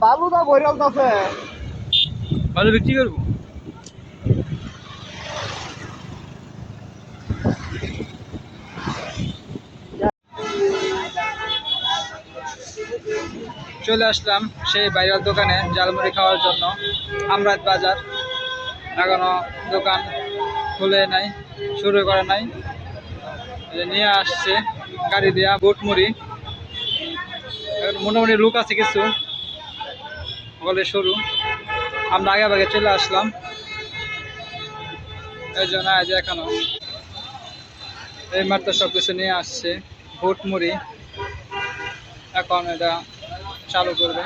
বালু দা বইরাল আছে ভালো বিক্রি করবো। চলে আসলাম সেই বাইরের দোকানে ঝালমুড়ি খাওয়ার জন্য। আমরাত বাজার এখনো দোকান খুলে নাই, শুরু করে নাই। এই যে নিয়ে আসছে গাড়ি দিয়া বুটমুড়ি। এখন মোটামুটি লোক আছে কিছু, বলে শুরু। আমরা আগে ভাগে চলে আসলাম, এই জন্য আজ এখনো এই মাত্র সব কিছু নিয়ে আসছে বুটমুড়ি। এখন এটা চালু করবে।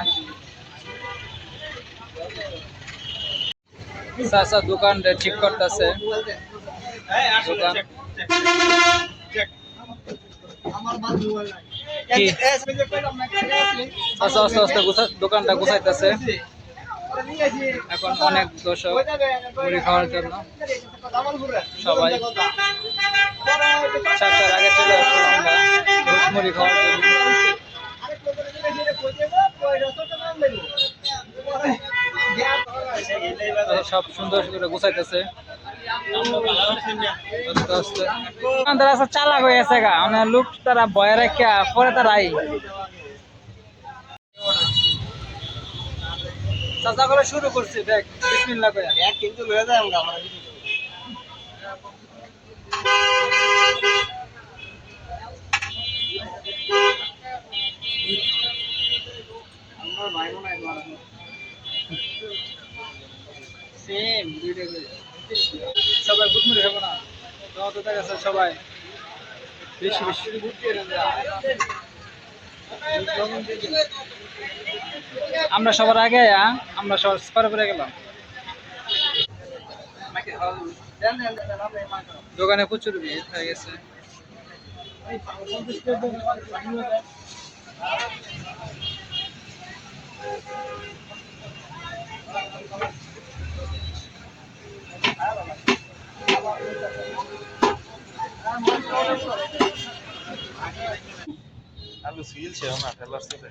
চাচা দোকান ঠিক করতেছে। দোকান কি আস্তে আস্তে আস্তে দোকানটা গুছাইতেছে। এখন অনেক দর্শক মুড়ি খাওয়ার জন্য সবাই চারটার আগে চলে আসলো আমরা মুড়ি খাওয়ার জন্য। সব সুন্দর করে গুছাইতেছে আস্তে আস্তে। দোকানদার আছে চালাক হয়ে গেছে গা, মানে লোক তারা ভয় রেখা পরে তারাই চাচা করে শুরু করছে। দেখ বিসমিল্লাহ কইয়া এক কিন্তু লয়ে যায় আমরা আমার ভাই বোন একবার সেম দুইটা করে সবাই বুটমুড়ি খাবো না তো দেখা যাচ্ছে সবাই বেশি বেশি। আমরা সবার আগে আমরা সবার পরে পরে গেলাম। দোকানে প্রচুর ভিড় হয়ে গেছে। আলু সিল ছিল না ফেলার সাথে